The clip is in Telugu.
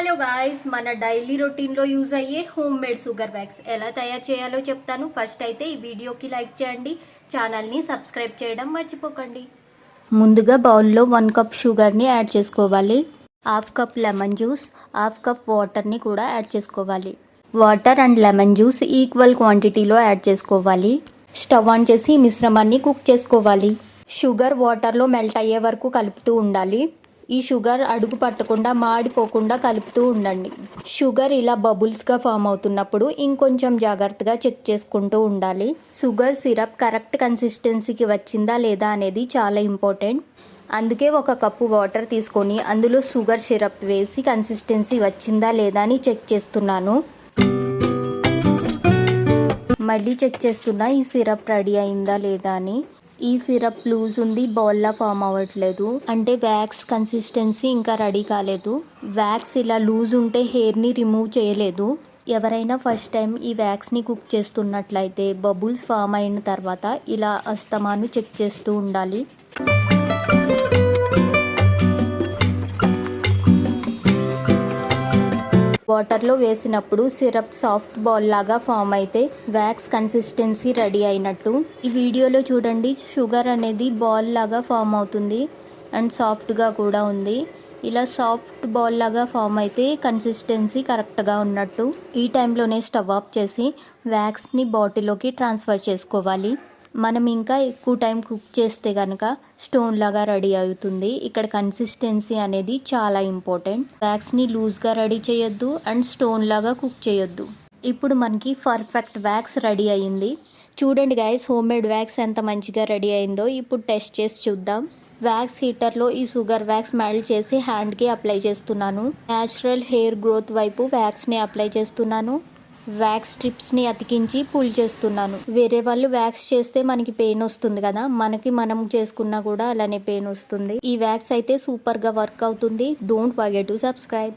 హలో గాయ్స్, మన డైలీ రొటీన్లో యూజ్ అయ్యే హోమ్ మేడ్ షుగర్ వ్యాక్స్ ఎలా తయారు చేయాలో చెప్తాను. ఫస్ట్ అయితే ఈ వీడియోకి లైక్ చేయండి, ఛానల్ని సబ్స్క్రైబ్ చేయడం మర్చిపోకండి. ముందుగా బౌల్లో 1 కప్ షుగర్ని యాడ్ చేసుకోవాలి. Half cup lemon juice, half cup వాటర్ని కూడా యాడ్ చేసుకోవాలి. Water and lemon juice equal క్వాంటిటీలో యాడ్ చేసుకోవాలి. స్టవ్ ఆన్ చేసి మిశ్రమాన్ని కుక్ చేసుకోవాలి. షుగర్ వాటర్లో మెల్ట్ అయ్యే వరకు కలుపుతూ ఉండాలి. ఈ షుగర్ అడుగు పట్టకుండా మాడిపోకుండా కలుపుతూ ఉండండి. షుగర్ ఇలా బబుల్స్గా ఫామ్ అవుతున్నప్పుడు ఇంకొంచెం జాగ్రత్తగా చెక్ చేసుకుంటూ ఉండాలి. షుగర్ సిరప్ కరెక్ట్ కన్సిస్టెన్సీకి వచ్చిందా లేదా అనేది చాలా ఇంపార్టెంట్. అందుకే 1 కప్పు వాటర్ తీసుకొని అందులో షుగర్ సిరప్ వేసి కన్సిస్టెన్సీ వచ్చిందా లేదా అని చెక్ చేస్తున్నాను. మళ్ళీ చెక్ చేస్తున్నా ఈ సిరప్ రెడీ అయిందా లేదా అని. ఈ సిరప్ లూజ్ ఉంది, బాల్లా ఫామ్ అవ్వట్లేదు అంటే వ్యాక్స్ కన్సిస్టెన్సీ ఇంకా రెడీ కాలేదు. వ్యాక్స్ ఇలా లూజ్ ఉంటే హెయిర్ని రిమూవ్ చేయలేదు. ఎవరైనా ఫస్ట్ టైం ఈ వ్యాక్స్ని కుక్ చేస్తున్నట్లయితే బబుల్స్ ఫామ్ అయిన తర్వాత ఇలా అస్తమాను చెక్ చేస్తూ ఉండాలి. వాటర్లో వేసినప్పుడు సిరప్ సాఫ్ట్ బాల్ లాగా ఫామ్ అయితే వ్యాక్స్ కన్సిస్టెన్సీ రెడీ అయినట్టు. ఈ వీడియోలో చూడండి, షుగర్ అనేది బాల్ లాగా ఫామ్ అవుతుంది అండ్ సాఫ్ట్గా కూడా ఉంది. ఇలా సాఫ్ట్ బాల్ లాగా ఫామ్ అయితే కన్సిస్టెన్సీ కరెక్ట్గా ఉన్నట్టు. ఈ టైంలోనే స్టవ్ ఆఫ్ చేసి వ్యాక్స్ని బాటిల్లోకి ట్రాన్స్ఫర్ చేసుకోవాలి. మనం ఇంకా ఎక్కువ టైం కుక్ చేస్తే కనుక స్టోన్ లాగా రెడీ అవుతుంది. ఇక్కడ కన్సిస్టెన్సీ అనేది చాలా ఇంపార్టెంట్. వ్యాక్స్ని లూజ్గా రెడీ చేయొద్దు అండ్ స్టోన్ లాగా కుక్ చేయొద్దు. ఇప్పుడు మనకి పర్ఫెక్ట్ వ్యాక్స్ రెడీ అయ్యింది. చూడండి గైస్, హోమ్ మేడ్ వ్యాక్స్ ఎంత మంచిగా రెడీ అయిందో. ఇప్పుడు టెస్ట్ చేసి చూద్దాం. వ్యాక్స్ హీటర్లో ఈ షుగర్ వ్యాక్స్ మెల్ట్ చేసి హ్యాండ్కి అప్లై చేస్తున్నాను. న్యాచురల్ హెయిర్ గ్రోత్ వైపు వ్యాక్స్ని అప్లై చేస్తున్నాను. వ్యాక్స్ స్ట్రిప్స్ని అతికించి పుల్ చేస్తున్నాను. వేరే వాళ్ళు వ్యాక్స్ చేస్తే మనకి పెయిన్ వస్తుంది కదా, మనం చేసుకున్నా కూడా అలానే పెయిన్ వస్తుంది. ఈ వ్యాక్స్ అయితే సూపర్గా వర్క్ అవుతుంది. Don't forget to subscribe.